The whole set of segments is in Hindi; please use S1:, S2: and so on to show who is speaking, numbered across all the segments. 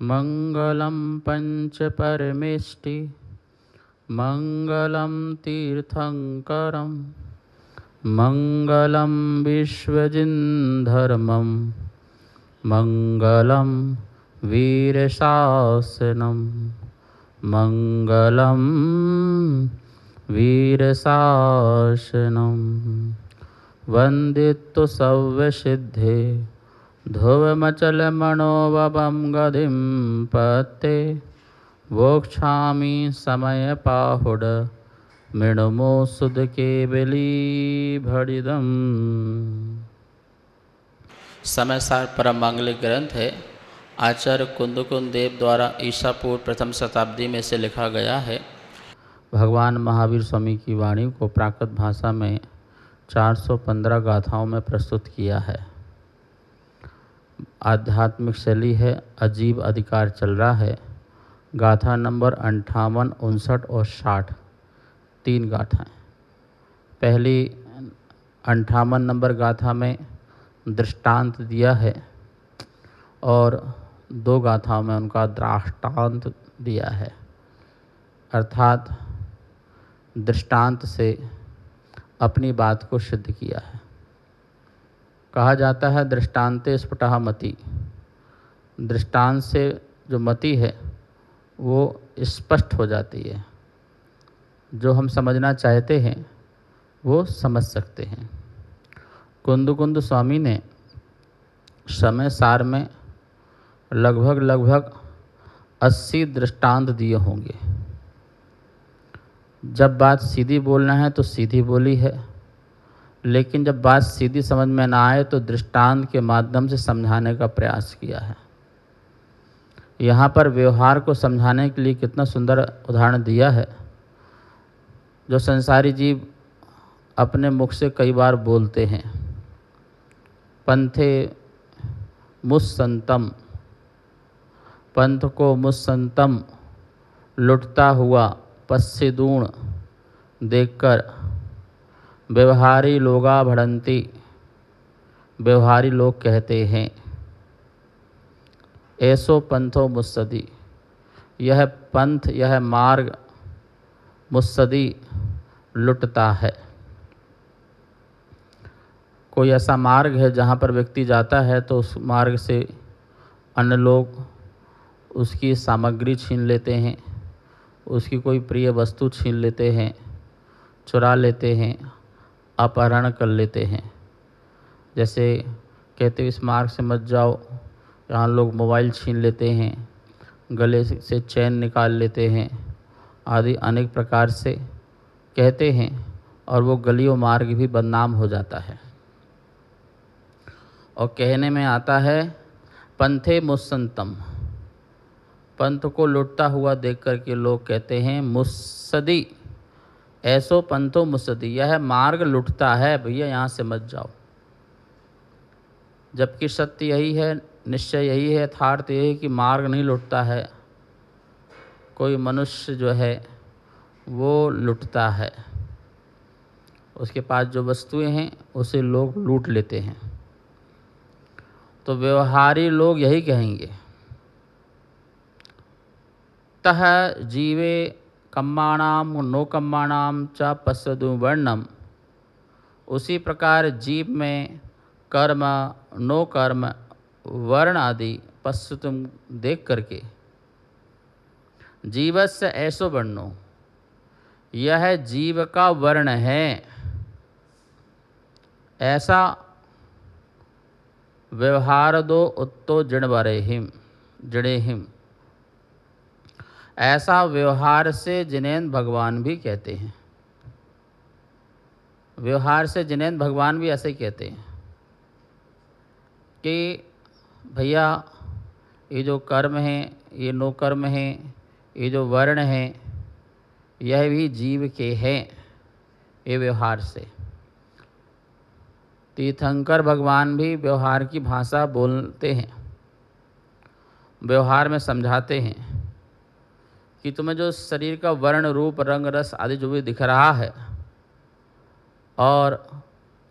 S1: मंगलम पंच परमेष्टि मंगलम तीर्थंकरम मंगलम विश्वजिन्धर्मम मंगलम वीरशासनम मंगलम वीरशासनम वंदितु सव्यसिद्धे ध्रुवमचलमनोवपं गतिं पत्ते वोक्षामि समयपाहुड मृणमो सुध केवली भड़िदम। समयसार परम मांगलिक ग्रंथ है। आचार्य कुंदकुंद देव द्वारा ईसा पूर्व प्रथम शताब्दी में से लिखा गया है। भगवान महावीर स्वामी की वाणी को प्राकृत भाषा में 415 गाथाओं में प्रस्तुत किया है। आध्यात्मिक शैली है, अजीब अधिकार चल रहा है। गाथा नंबर 58, 59 और 60 तीन गाथाएँ। पहली 58 नंबर गाथा में दृष्टांत दिया है और दो गाथाओं में उनका दृष्टांत दिया है, अर्थात दृष्टांत से अपनी बात को सिद्ध किया है। कहा जाता है दृष्टांते स्फुटः मति। दृष्टांत से जो मति है वो स्पष्ट हो जाती है, जो हम समझना चाहते हैं वो समझ सकते हैं। कुंदकुंद स्वामी ने समय सार में लगभग 80 दृष्टांत दिए होंगे। जब बात सीधी बोलना है तो सीधी बोली है, लेकिन जब बात सीधी समझ में ना आए तो दृष्टांत के माध्यम से समझाने का प्रयास किया है। यहाँ पर व्यवहार को समझाने के लिए कितना सुंदर उदाहरण दिया है। जो संसारी जीव अपने मुख से कई बार बोलते हैं, पंथे मुस्संतम, पंथ को मुस्संतम लुटता हुआ पश्चिदूण देखकर व्यवहारी लोगा भड़ंती, व्यवहारी लोग कहते हैं ऐसो पंथो मुस्सदी, यह पंथ यह मार्ग मुस्सदी लुटता है। कोई ऐसा मार्ग है जहाँ पर व्यक्ति जाता है तो उस मार्ग से अन्य लोग उसकी सामग्री छीन लेते हैं, उसकी कोई प्रिय वस्तु छीन लेते हैं, चुरा लेते हैं, अपहरण कर लेते हैं। जैसे कहते इस मार्ग से मत जाओ, यहाँ लोग मोबाइल छीन लेते हैं, गले से चैन निकाल लेते हैं, आदि अनेक प्रकार से कहते हैं और वो गलियों मार्ग भी बदनाम हो जाता है। और कहने में आता है पंथे मुस्संतम, पंथ को लुटता हुआ देख कर के लोग कहते हैं मुस्सदी, ऐसो पंथो मुस्सदी, यह मार्ग लुटता है, भैया यहाँ से मत जाओ। जबकि सत्य यही है, निश्चय यही है, यथार्थ यही है कि मार्ग नहीं लुटता है। कोई मनुष्य जो है वो लुटता है, उसके पास जो वस्तुएं हैं उसे लोग लूट लेते हैं। तो व्यवहारी लोग यही कहेंगे तह जीवे कम्माणाम नो कम्माणाम च पश्यदु वर्णम। उसी प्रकार जीव में कर्म नो कर्म वर्ण आदि पश्यतुम देख करके जीवस्य ऐसो वर्णो, यह जीव का वर्ण है, ऐसा व्यवहार दो उत्तो जड़ेहिम, ऐसा व्यवहार से जिनेन्द्र भगवान भी कहते हैं। व्यवहार से जिनेन्द्र भगवान भी ऐसे कहते हैं कि भैया ये जो कर्म हैं, ये नो कर्म हैं, ये जो वर्ण हैं, यह भी जीव के हैं। ये व्यवहार से तीर्थंकर भगवान भी व्यवहार की भाषा बोलते हैं, व्यवहार में समझाते हैं कि तुम्हें जो शरीर का वर्ण रूप रंग रस आदि जो भी दिख रहा है और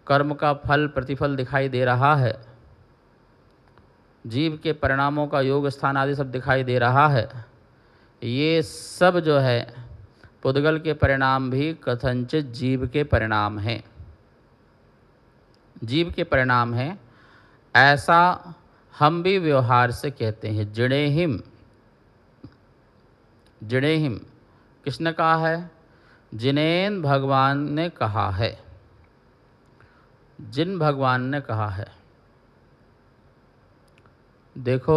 S1: कर्म का फल प्रतिफल दिखाई दे रहा है, जीव के परिणामों का योग स्थान आदि सब दिखाई दे रहा है, ये सब जो है पुद्गल के परिणाम भी कथनचित जीव के परिणाम हैं, जीव के परिणाम हैं। ऐसा हम भी व्यवहार से कहते हैं। जिणेहिम, जिणेहिम किसने कहा है? जिनेन भगवान ने कहा है, जिन भगवान ने कहा है। देखो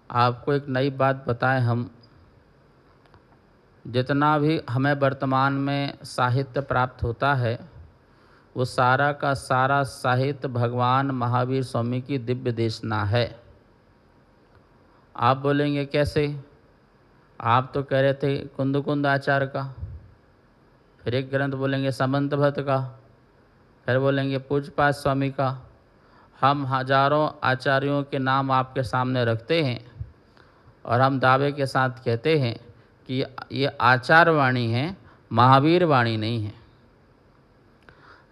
S1: आपको एक नई बात बताएं, हम जितना भी हमें वर्तमान में साहित्य प्राप्त होता है वो सारा का सारा साहित्य भगवान महावीर स्वामी की दिव्य देशना है। आप बोलेंगे कैसे? आप तो कह रहे थे कुंद कुंद आचार्य का, फिर एक ग्रंथ बोलेंगे समंत भट्ट का, फिर बोलेंगे पूज्यपाद स्वामी का। हम हजारों आचार्यों के नाम आपके सामने रखते हैं और हम दावे के साथ कहते हैं कि ये आचार्य वाणी है, महावीर वाणी नहीं है।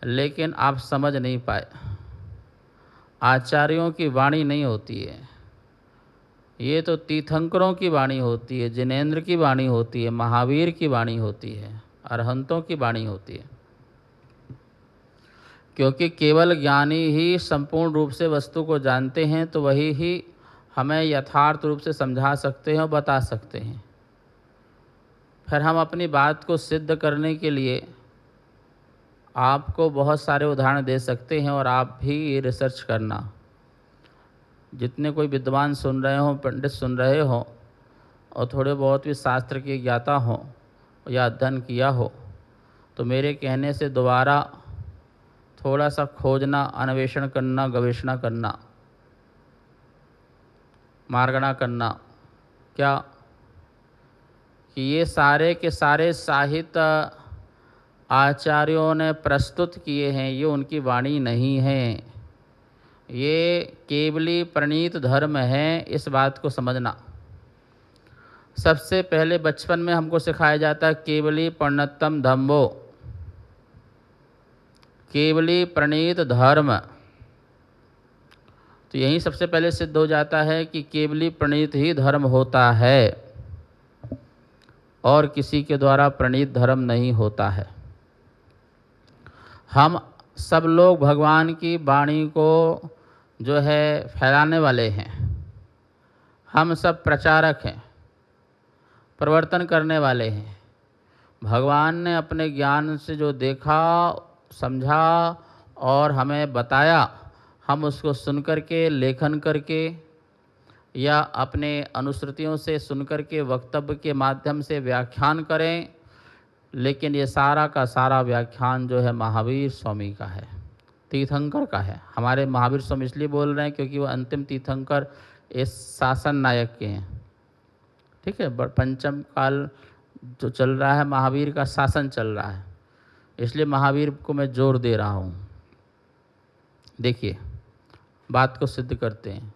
S1: लेकिन आप समझ नहीं पाए, आचार्यों की वाणी नहीं होती है, ये तो तीर्थंकरों की वाणी होती है, जिनेंद्र की वाणी होती है, महावीर की वाणी होती है, अरहंतों की वाणी होती है। क्योंकि केवल ज्ञानी ही संपूर्ण रूप से वस्तु को जानते हैं, तो वही ही हमें यथार्थ रूप से समझा सकते हैं और बता सकते हैं। फिर हम अपनी बात को सिद्ध करने के लिए आपको बहुत सारे उदाहरण दे सकते हैं और आप भी ये रिसर्च करना। जितने कोई विद्वान सुन रहे हों, पंडित सुन रहे हों और थोड़े बहुत भी शास्त्र के ज्ञाता हों या अध्ययन किया हो, तो मेरे कहने से दोबारा थोड़ा सा खोजना, अन्वेषण करना, गवेषणा करना, मार्गणा करना। क्या कि ये सारे के सारे साहित्य आचार्यों ने प्रस्तुत किए हैं, ये उनकी वाणी नहीं है, ये केवली प्रणीत धर्म है। इस बात को समझना। सबसे पहले बचपन में हमको सिखाया जाता है केवली प्रणतम धम्मो, केवली प्रणीत धर्म। तो यही सबसे पहले सिद्ध हो जाता है कि केवली प्रणीत ही धर्म होता है और किसी के द्वारा प्रणीत धर्म नहीं होता है। हम सब लोग भगवान की वाणी को जो है फैलाने वाले हैं, हम सब प्रचारक हैं, प्रवर्तन करने वाले हैं। भगवान ने अपने ज्ञान से जो देखा, समझा और हमें बताया, हम उसको सुन करके, लेखन करके या अपने अनुश्रुतियों से सुनकर के वक्तव्य के माध्यम से व्याख्यान करें। लेकिन ये सारा का सारा व्याख्यान जो है महावीर स्वामी का है, तीर्थंकर का है। हमारे महावीर स्वामी इसलिए बोल रहे हैं क्योंकि वो अंतिम तीर्थंकर इस शासन नायक के हैं। ठीक है, पंचम काल जो चल रहा है, महावीर का शासन चल रहा है, इसलिए महावीर को मैं जोर दे रहा हूँ। देखिए बात को सिद्ध करते हैं।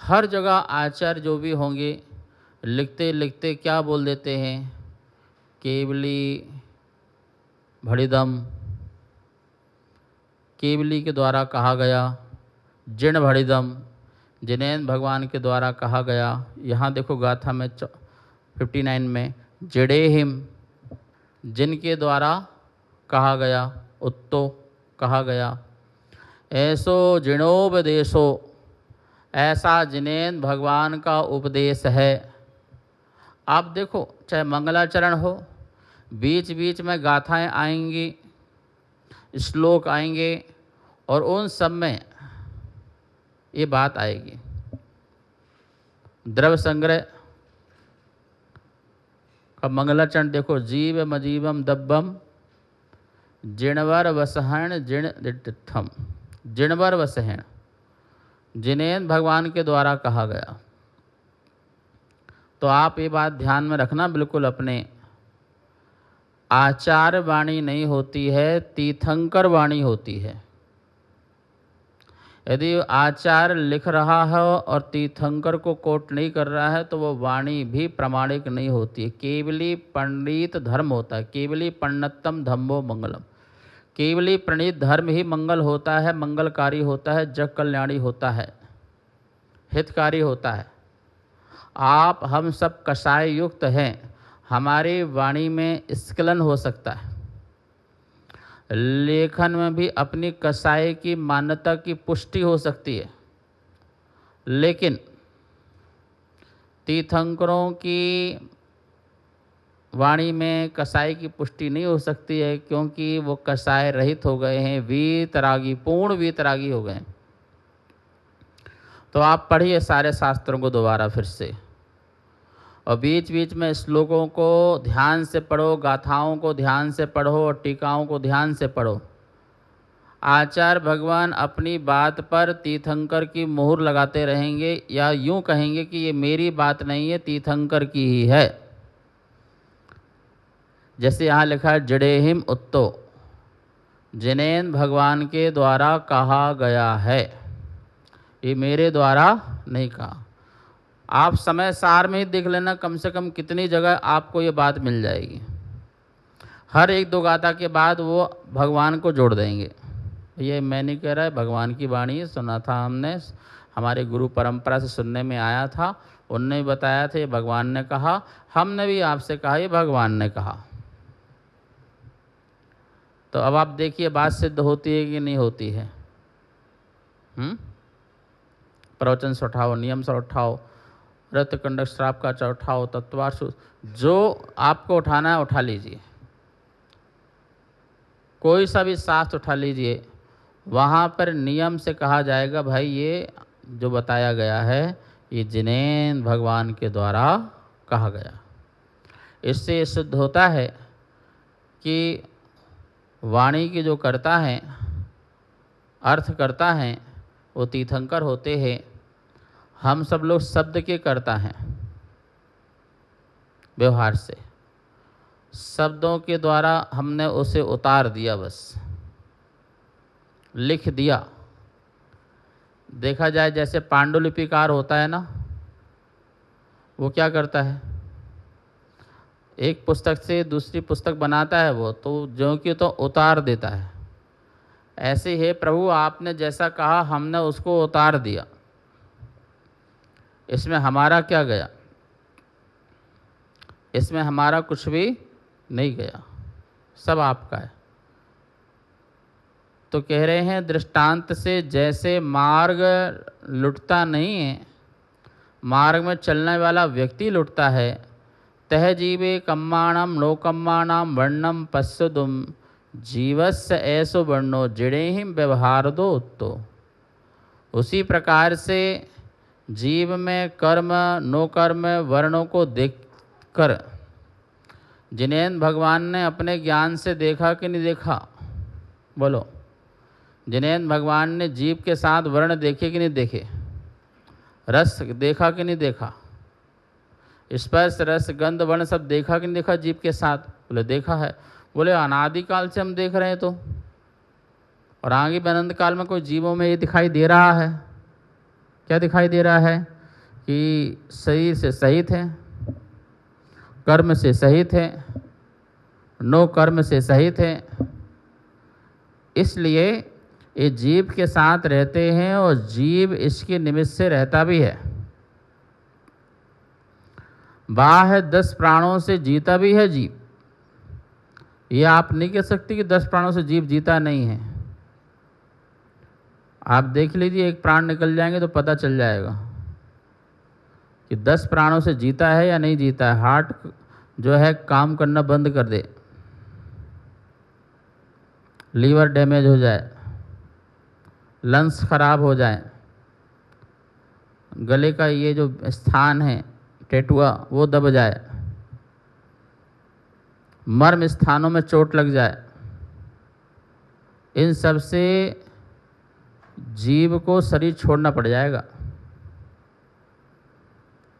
S1: हर जगह आचार्य जो भी होंगे लिखते लिखते क्या बोल देते हैं? केवली भड़िदम, केवली के द्वारा कहा गया। जिण भड़िदम, जिनेन भगवान के द्वारा कहा गया। यहाँ देखो गाथा में 59 में जिड़ेहिम, जिनके द्वारा कहा गया, उत्तो कहा गया। ऐसो जिणोपदेशो, ऐसा जिनेन भगवान का उपदेश है। आप देखो चाहे मंगलाचरण हो, बीच बीच में गाथाएं आएंगी, श्लोक आएंगे और उन सब में ये बात आएगी। द्रव्य संग्रह का मंगलाचरण देखो, जीव मजीवम दब्बम जिणवर वसहण जिण दिठम, जिणवर वसहण, जिनेन भगवान के द्वारा कहा गया। तो आप ये बात ध्यान में रखना बिल्कुल। अपने आचार्य वाणी नहीं होती है, तीर्थंकर वाणी होती है। यदि आचार्य लिख रहा है और तीर्थंकर को कोट नहीं कर रहा है तो वो वाणी भी प्रामाणिक नहीं होती है। केवली पंडित धर्म होता है, केवली पंडितम धम्मो मंगलम, केवली प्रणीत धर्म ही मंगल होता है, मंगलकारी होता है, जग कल्याणी होता है, हितकारी होता है। आप हम सब कषाय युक्त हैं, हमारी वाणी में स्खलन हो सकता है, लेखन में भी अपनी कषाय की मान्यता की पुष्टि हो सकती है, लेकिन तीर्थंकरों की वाणी में कषाय की पुष्टि नहीं हो सकती है, क्योंकि वो कषाय रहित हो गए हैं, वीतरागी, पूर्ण वीतरागी हो गए हैं। तो आप पढ़िए सारे शास्त्रों को दोबारा फिर से, और बीच बीच में श्लोकों को ध्यान से पढ़ो, गाथाओं को ध्यान से पढ़ो और टीकाओं को ध्यान से पढ़ो। आचार्य भगवान अपनी बात पर तीर्थंकर की मोहर लगाते रहेंगे, या यूं कहेंगे कि ये मेरी बात नहीं है, तीर्थंकर की ही है। जैसे यहाँ लिखा है, जड़ेहिम उत्तो, जिनेन भगवान के द्वारा कहा गया है, ये मेरे द्वारा नहीं कहा। आप समय सार में ही देख लेना, कम से कम कितनी जगह आपको ये बात मिल जाएगी। हर एक दो गाथा के बाद वो भगवान को जोड़ देंगे। ये मैं नहीं कह रहा है, भगवान की वाणी सुना था हमने, हमारे गुरु परंपरा से सुनने में आया था, उनने भी बताया था ये भगवान ने कहा, हमने भी आपसे कहा ये भगवान ने कहा। तो अब आप देखिए बात सिद्ध होती है कि नहीं होती है। प्रवचन से उठाओ, नियम से उठाओ, रत कंडक श्राप का उठाओ, तत्वार्थ, जो आपको उठाना है उठा लीजिए। कोई सा भी शास्त्र उठा लीजिए, वहाँ पर नियम से कहा जाएगा भाई ये जो बताया गया है ये जिनेन भगवान के द्वारा कहा गया। इससे ये सिद्ध होता है कि वाणी की जो करता है, अर्थ करता है, वो तीर्थंकर होते हैं। हम सब लोग शब्द के करता हैं, व्यवहार से शब्दों के द्वारा हमने उसे उतार दिया, बस लिख दिया। देखा जाए जैसे पांडुलिपिकार होता है ना, वो क्या करता है, एक पुस्तक से दूसरी पुस्तक बनाता है, वो तो जो कि तो उतार देता है। ऐसे ही प्रभु आपने जैसा कहा हमने उसको उतार दिया, इसमें हमारा क्या गया, इसमें हमारा कुछ भी नहीं गया, सब आपका है। तो कह रहे हैं दृष्टांत से, जैसे मार्ग लुटता नहीं है, मार्ग में चलने वाला व्यक्ति लुटता है, तह जीवे कम्माणम लोकम्माणम वर्णम पश्यदुम जीवस्य ऐसो वर्णो जिड़ेहिम व्यवहार दो उत्तो। उसी प्रकार से जीव में कर्म नो कर्म वर्णों को देखकर जिन्हें भगवान ने अपने ज्ञान से देखा कि नहीं देखा, बोलो, जिन्हें भगवान ने जीव के साथ वर्ण देखे कि नहीं देखे, रस देखा कि नहीं देखा, स्पर्श रस गंध वर्ण सब देखा कि नहीं देखा जीव के साथ, बोले देखा है। बोले अनादिकाल से हम देख रहे हैं, तो और आगे भी अनंत काल में कोई जीवों में ये दिखाई दे रहा है, क्या दिखाई दे रहा है कि शरीर से सहित है, कर्म से सहित है, नो कर्म से सहित है, इसलिए ये जीव के साथ रहते हैं और जीव इसके निमित्त से रहता भी है। बाह्य 10 प्राणों से जीता भी है जीव, ये आप नहीं कह सकते कि 10 प्राणों से जीव जीता नहीं है। आप देख लीजिए, एक प्राण निकल जाएंगे तो पता चल जाएगा कि 10 प्राणों से जीता है या नहीं जीता है। हार्ट जो है काम करना बंद कर दे, लीवर डैमेज हो जाए, लंग्स खराब हो जाए, गले का ये जो स्थान है टेटुआ वो दब जाए, मर्म स्थानों में चोट लग जाए, इन सब से जीव को शरीर छोड़ना पड़ जाएगा।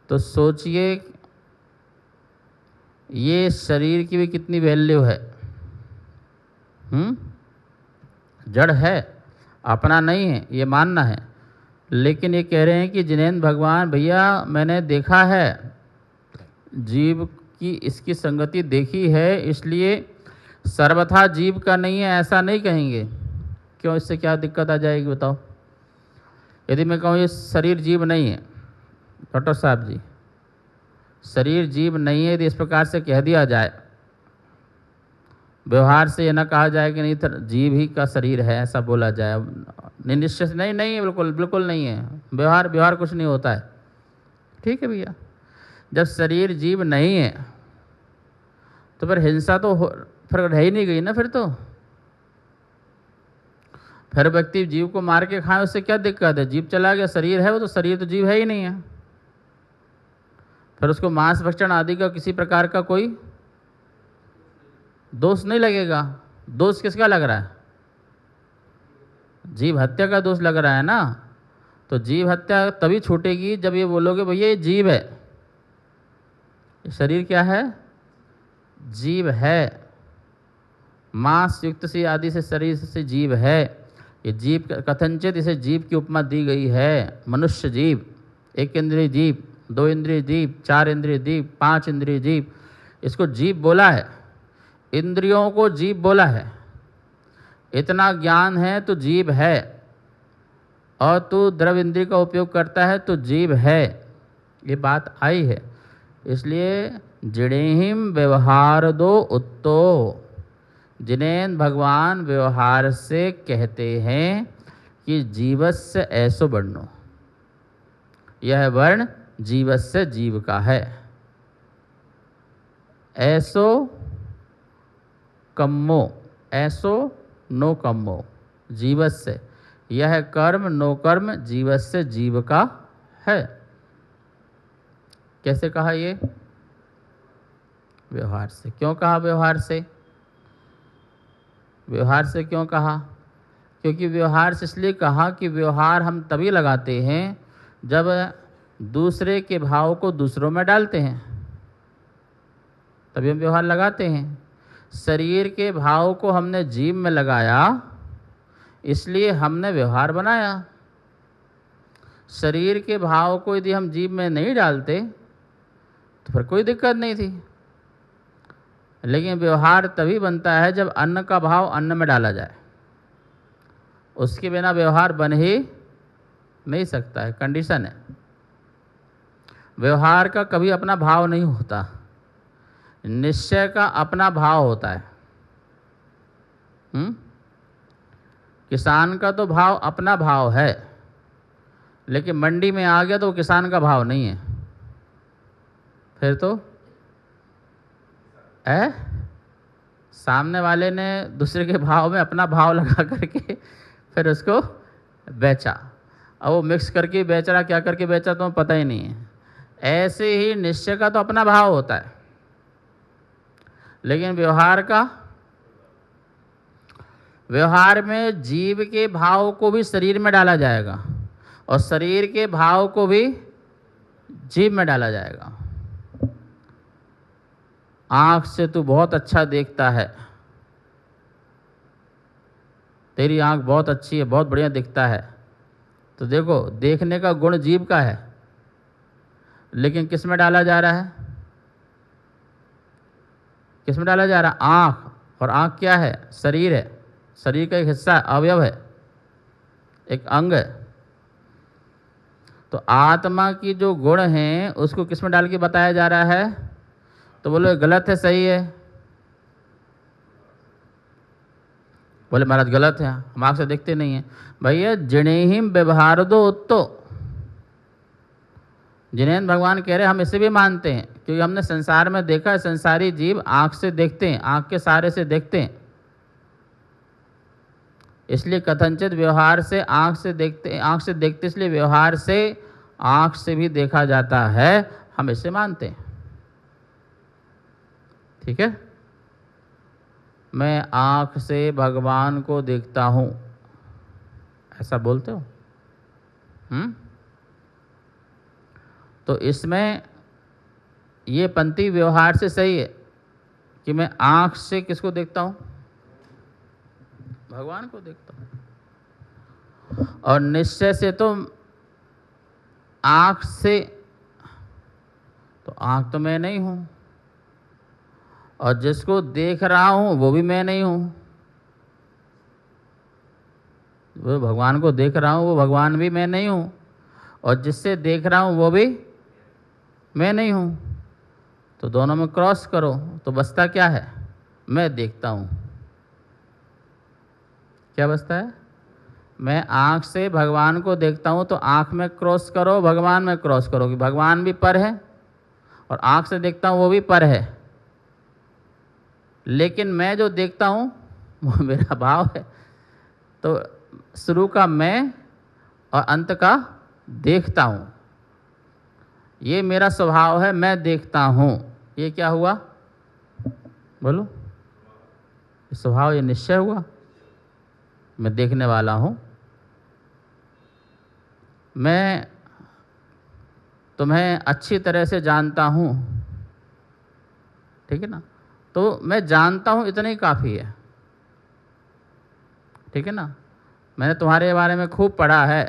S1: तो सोचिए ये शरीर की भी कितनी वैल्यू है। जड़ है, अपना नहीं है, ये मानना है, लेकिन ये कह रहे हैं कि जिनेंद्र भगवान भैया मैंने देखा है, जीव की इसकी संगति देखी है, इसलिए सर्वथा जीव का नहीं है ऐसा नहीं कहेंगे। क्यों, इससे क्या दिक्कत आ जाएगी बताओ? यदि मैं कहूँ ये शरीर जीव नहीं है, डॉक्टर साहब जी शरीर जीव नहीं है, यदि इस प्रकार से कह दिया जाए, व्यवहार से ये ना कहा जाए कि नहीं जीव ही का शरीर है, ऐसा बोला जाए, निश्चय नहीं नहीं बिल्कुल बिल्कुल नहीं है। व्यवहार कुछ नहीं होता है। ठीक है भैया, जब शरीर जीव नहीं है तो फिर हिंसा तो फिर रह ही नहीं गई ना। फिर व्यक्ति जीव को मार के खाए, उससे क्या दिक्कत है? जीव चला गया, शरीर है वो तो, शरीर तो जीव है ही नहीं है। फिर उसको मांस भक्षण आदि का किसी प्रकार का कोई दोष नहीं लगेगा। दोष किसका लग रहा है? जीव हत्या का दोष लग रहा है ना। तो जीव हत्या तभी छूटेगी जब ये बोलोगे भैया ये जीव है, शरीर क्या है? जीव है, मांस युक्त से आदि से शरीर से जीव है। ये जीव कथनचित इसे जीव की उपमा दी गई है। मनुष्य जीव, एक इंद्रिय जीव, दो इंद्रिय जीव, चार इंद्रिय जीव, पांच इंद्रिय जीव, इसको जीव बोला है। इंद्रियों को जीव बोला है। इतना ज्ञान है तो जीव है, और तू द्रव इंद्रिय का उपयोग करता है तो जीव है। ये बात आई है। इसलिए जिणेहिम व्यवहार दो उत्तो, जिन्हें भगवान व्यवहार से कहते हैं कि जीवस्य ऐसो वर्णो, यह वर्ण जीवस्य जीव का है। ऐसो कम्मो, ऐसो नो कम्मो, जीवस्य, यह कर्म नो कर्म जीवस्य जीव का है। कैसे कहा ये? व्यवहार से। क्यों कहा व्यवहार से? व्यवहार से क्यों कहा? क्योंकि व्यवहार से इसलिए कहा कि व्यवहार हम तभी लगाते हैं जब दूसरे के भाव को दूसरों में डालते हैं, तभी हम व्यवहार लगाते हैं। शरीर के भाव को हमने जीव में लगाया, इसलिए हमने व्यवहार बनाया। शरीर के भाव को यदि हम जीव में नहीं डालते तो फिर कोई दिक्कत नहीं थी। लेकिन व्यवहार तभी बनता है जब अन्न का भाव अन्न में डाला जाए, उसके बिना व्यवहार बन ही नहीं सकता है, कंडीशन है। व्यवहार का कभी अपना भाव नहीं होता, निश्चय का अपना भाव होता है। किसान का तो भाव अपना भाव है, लेकिन मंडी में आ गया तो वो किसान का भाव नहीं है, फिर तो सामने वाले ने दूसरे के भाव में अपना भाव लगा करके फिर उसको बेचा, और वो मिक्स करके बेच रहा, क्या करके बेचा तो पता ही नहीं है। ऐसे ही निश्चय का तो अपना भाव होता है, लेकिन व्यवहार में जीव के भाव को भी शरीर में डाला जाएगा और शरीर के भाव को भी जीव में डाला जाएगा। आँख से तू बहुत अच्छा देखता है, तेरी आँख बहुत अच्छी है, बहुत बढ़िया दिखता है, तो देखो देखने का गुण जीव का है, लेकिन किस में डाला जा रहा है? किस में डाला जा रहा है? आँख। और आँख क्या है? शरीर है, शरीर का एक हिस्सा, अवयव है, एक अंग है। तो आत्मा की जो गुण हैं उसको किस में डाल के बताया जा रहा है? तो बोले गलत है, सही है? बोले महाराज गलत है, हम आँख से देखते नहीं हैं। भैया जिणेहिम व्यवहार दो उत्तो, जिन्हें भगवान कह रहे हैं हम इसे भी मानते हैं, क्योंकि हमने संसार में देखा है, संसारी जीव आँख से देखते हैं, आँख के सहारे से देखते हैं। इसलिए कथनचित व्यवहार से आँख से देखते, आँख से देखते, इसलिए व्यवहार से आँख से भी देखा जाता है, हम इसे मानते हैं। ठीक है? मैं आँख से भगवान को देखता हूँ, ऐसा बोलते हो? तो इसमें ये पंक्ति व्यवहार से सही है कि मैं आँख से किसको देखता हूँ? भगवान को देखता हूँ। और निश्चय से तो आँख से, तो आँख तो मैं नहीं हूँ, और जिसको देख रहा हूँ वो भी मैं नहीं हूँ। वो भगवान को देख रहा हूँ वो भगवान भी मैं नहीं हूँ, और जिससे देख रहा हूँ वो भी मैं नहीं हूँ। तो दोनों में क्रॉस करो तो बचता क्या है? मैं देखता हूँ। क्या बचता है? मैं आँख से भगवान को देखता हूँ, तो आँख में क्रॉस करो, भगवान में क्रॉस करो कि भगवान भी पर है और आँख से देखता हूँ वो भी पर है। लेकिन मैं जो देखता हूँ वो मेरा भाव है। तो शुरू का मैं और अंत का देखता हूँ, ये मेरा स्वभाव है, मैं देखता हूँ। ये क्या हुआ? बोलो। ये स्वभाव, ये निश्चय हुआ। मैं देखने वाला हूँ। मैं तुम्हें अच्छी तरह से जानता हूँ, ठीक है ना? तो मैं जानता हूँ इतना ही काफ़ी है, ठीक है ना? मैंने तुम्हारे बारे में खूब पढ़ा है।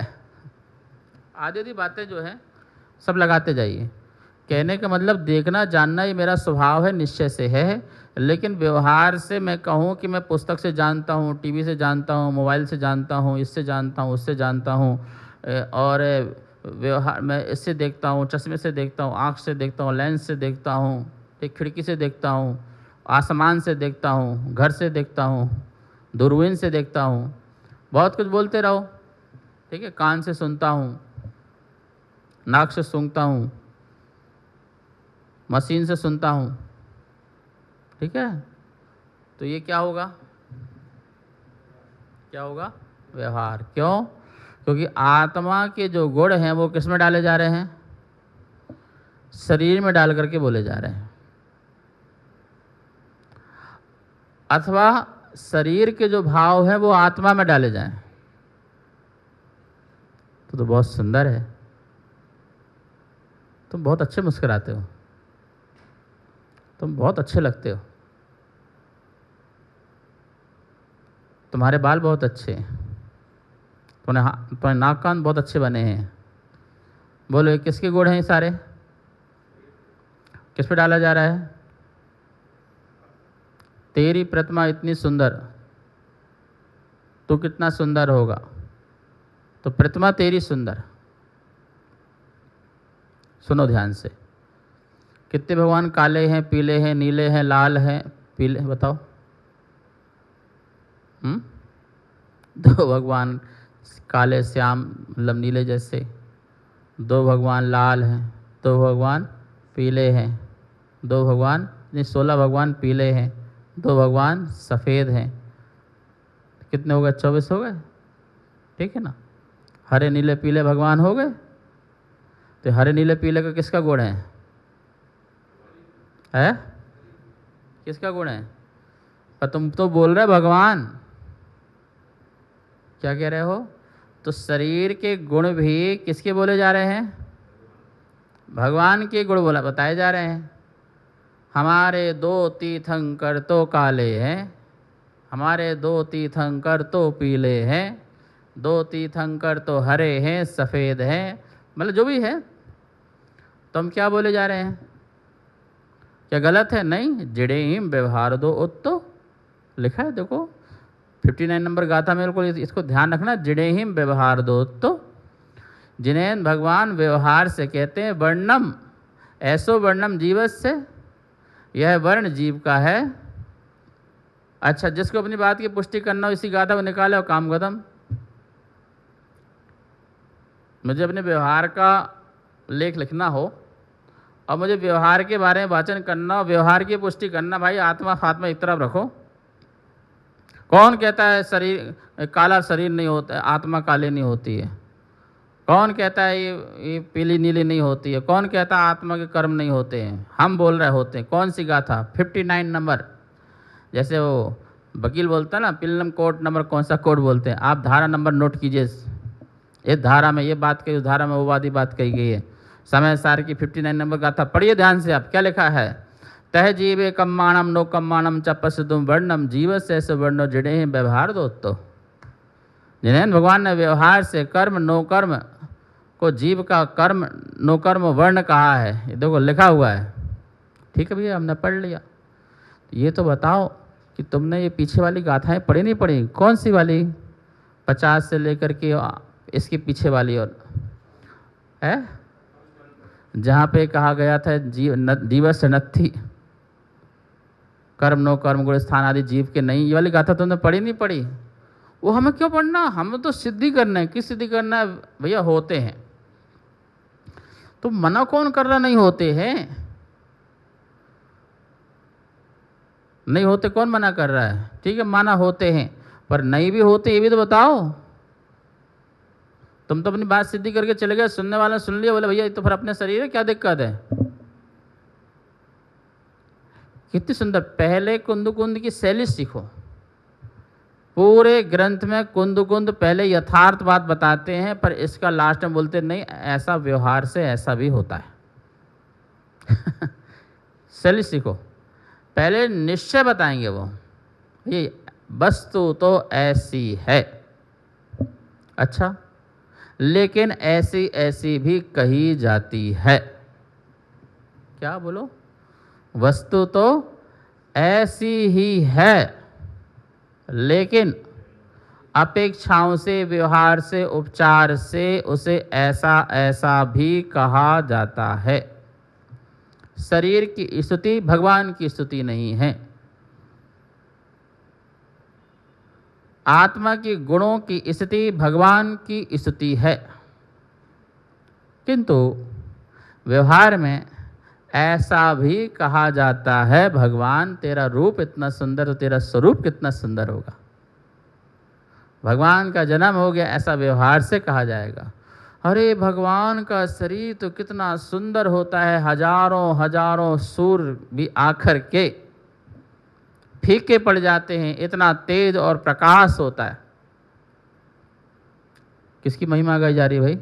S1: आधी आधी बातें जो हैं सब लगाते जाइए। कहने का मतलब देखना जानना ये मेरा स्वभाव है, निश्चय से है। लेकिन व्यवहार से मैं कहूँ कि मैं पुस्तक से जानता हूँ, टीवी से जानता हूँ, मोबाइल से जानता हूँ, इससे जानता हूँ, उससे जानता हूँ, और व्यवहार मैं इससे देखता हूँ, चश्मे से देखता हूँ, आँख से देखता हूँ, लेंस से देखता हूँ, एक खिड़की से देखता हूँ, आसमान से देखता हूँ, घर से देखता हूँ, दूरबीन से देखता हूँ, बहुत कुछ बोलते रहो, ठीक है? कान से सुनता हूँ, नाक से सूंघता हूँ, मशीन से सुनता हूँ, ठीक है? तो ये क्या होगा? क्या होगा? व्यवहार। क्यों? क्योंकि आत्मा के जो गुण हैं वो किस में डाले जा रहे हैं? शरीर में डाल करके बोले जा रहे हैं। अथवा शरीर के जो भाव हैं वो आत्मा में डाले जाएं तो बहुत सुंदर है। तुम बहुत अच्छे मुस्कुराते हो, तुम बहुत अच्छे लगते हो, तुम्हारे बाल बहुत अच्छे हैं, तुम्हारे नाक कान बहुत अच्छे बने हैं। बोलो ये किसके गुण हैं? ये सारे किस पे डाला जा रहा है? तेरी प्रतिमा इतनी सुंदर, तू कितना सुंदर होगा, तो प्रतिमा तेरी सुंदर। सुनो ध्यान से, कितने भगवान काले हैं, पीले हैं, नीले हैं, लाल हैं, पीले, बताओ? दो भगवान काले श्याम मतलब नीले जैसे, दो भगवान लाल हैं, दो भगवान पीले हैं, दो भगवान 16 भगवान पीले हैं, दो भगवान सफ़ेद हैं। कितने हो गए? 24 हो गए, ठीक है ना? हरे नीले पीले भगवान हो गए। तो हरे नीले पीले का किसका गुण है? किसका गुण है? पर तुम तो बोल रहे भगवान, क्या कह रहे हो? तो शरीर के गुण भी किसके बोले जा रहे हैं? भगवान के गुण बोला बताए जा रहे हैं। हमारे दो तीर्थंकर तो काले हैं, हमारे दो तीर्थंकर तो पीले हैं, दो तीर्थंकर तो हरे हैं, सफ़ेद हैं, मतलब जो भी है। तो हम क्या बोले जा रहे हैं? क्या गलत है? नहीं। जिड़े हिम व्यवहार दो उत्तो लिखा है, देखो 59 नंबर गाथा में। बिल्कुल इसको ध्यान रखना, जिड़े हिम व्यवहार दो उत्तो, जिन्हें भगवान व्यवहार से कहते हैं वर्णम, ऐसो वर्णम जीवस से, यह वर्ण जीव का है। अच्छा, जिसको अपनी बात की पुष्टि करना हो इसी गाथा को निकाले और काम खत्म। मुझे अपने व्यवहार का लेख लिखना हो और मुझे व्यवहार के बारे में वाचन करना हो, व्यवहार की पुष्टि करना, भाई आत्मा फात्मा एक तरफ रखो। कौन कहता है शरीर काला शरीर नहीं होता, आत्मा काली नहीं होती है? कौन कहता है ये पीली नीली नहीं होती है? कौन कहता है आत्मा के कर्म नहीं होते हैं? हम बोल रहे होते हैं। कौन सी गाथा? 59 नंबर। जैसे वो वकील बोलता है ना, पिल्लम कोर्ट नंबर, कौन सा कोर्ट बोलते हैं आप? धारा नंबर नोट कीजिए। इस धारा में ये बात कही, उस धारा में वो वादी बात कही गई है। समय सार की 59 नंबर गाथा पढ़िए ध्यान से आप। क्या लिखा है? तह जीवे कम्माणम नो कम्माणम चपसुम वर्णम जीव से वर्ण जिड़े व्यवहार दो। तो जिन्हें भगवान ने व्यवहार से कर्म नो कर्म को जीव का कर्म नो कर्म वर्ण कहा है। ये देखो लिखा हुआ है, ठीक है भैया, हमने पढ़ लिया। ये तो बताओ कि तुमने ये पीछे वाली गाथाएं पढ़ी नहीं पढ़ी? कौन सी वाली? 50 से लेकर के इसके पीछे वाली और है, जहाँ पे कहा गया था जीवस नत्थी कर्म नो कर्म गुण स्थान आदि जीव के नहीं, ये वाली गाथा तुमने पढ़ी नहीं पढ़ी? वो हमें क्यों पढ़ना? हमें तो सिद्धि करना है। किस सिद्धि करना है भैया? होते हैं तो मना कौन कर रहा नहीं होते हैं? नहीं होते कौन मना कर रहा है? ठीक है, माना होते हैं, पर नहीं भी होते ये भी तो बताओ। तुम तो अपनी बात सिद्धि करके चले गए, सुनने वाला सुन लिया, बोले भैया ये तो फिर अपने शरीर है, क्या दिक्कत है? कितनी सुंदर। पहले कुंद कुंद की शैली सीखो। पूरे ग्रंथ में कुंद कुंद पहले यथार्थ बात बताते हैं, पर इसका लास्ट में बोलते नहीं ऐसा व्यवहार से ऐसा भी होता है। शैली सीखो। पहले निश्चय बताएंगे वो, ये वस्तु तो ऐसी है, अच्छा, लेकिन ऐसी ऐसी भी कही जाती है। क्या बोलो? वस्तु तो ऐसी ही है, लेकिन अपेक्षाओं से, व्यवहार से, उपचार से उसे ऐसा ऐसा भी कहा जाता है। शरीर की स्तुति भगवान की स्तुति नहीं है। आत्मा की गुणों की स्तुति भगवान की स्तुति है, किंतु व्यवहार में ऐसा भी कहा जाता है, भगवान तेरा रूप इतना सुंदर तो तेरा स्वरूप कितना सुंदर होगा। भगवान का जन्म हो गया, ऐसा व्यवहार से कहा जाएगा। अरे भगवान का शरीर तो कितना सुंदर होता है, हजारों हजारों सूर्य भी आकर के फीके पड़ जाते हैं, इतना तेज और प्रकाश होता है। किसकी महिमा गाई जा रही है भाई?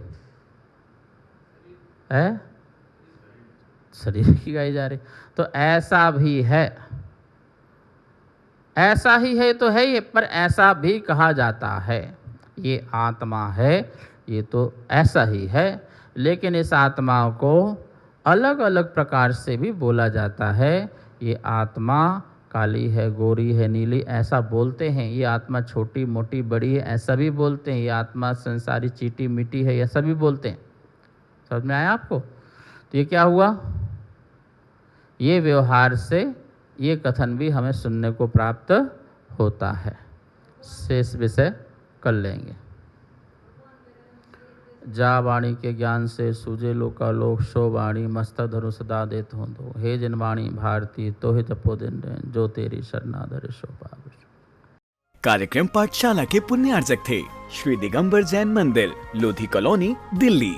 S1: है शरीर की गाई जा रही। तो ऐसा भी है, ऐसा ही है तो है ये, पर ऐसा भी कहा जाता है। ये आत्मा है, ये तो ऐसा ही है, लेकिन इस आत्मा को अलग अलग प्रकार से भी बोला जाता है। ये आत्मा काली है, गोरी है, नीली, ऐसा बोलते हैं। ये आत्मा छोटी मोटी बड़ी है, ऐसा भी बोलते हैं। ये आत्मा संसारी चीटी मिट्टी है, ऐसा भी बोलते हैं। समझ में आया आपको? तो ये क्या हुआ? ये व्यवहार से ये कथन भी हमें सुनने को प्राप्त होता है। शेष विषय कर लेंगे। जा वाणी के ज्ञान से सूझे लोकालोक, सो वाणी मस्तक धरु सदा देत हो दो। हे जिन वाणी भारती तो हे जपो दिन रैन, जो तेरी शरणाधर सो पावे।
S2: कार्यक्रम पाठशाला के पुण्यार्जक थे श्री दिगंबर जैन मंदिर, लोधी कॉलोनी, दिल्ली।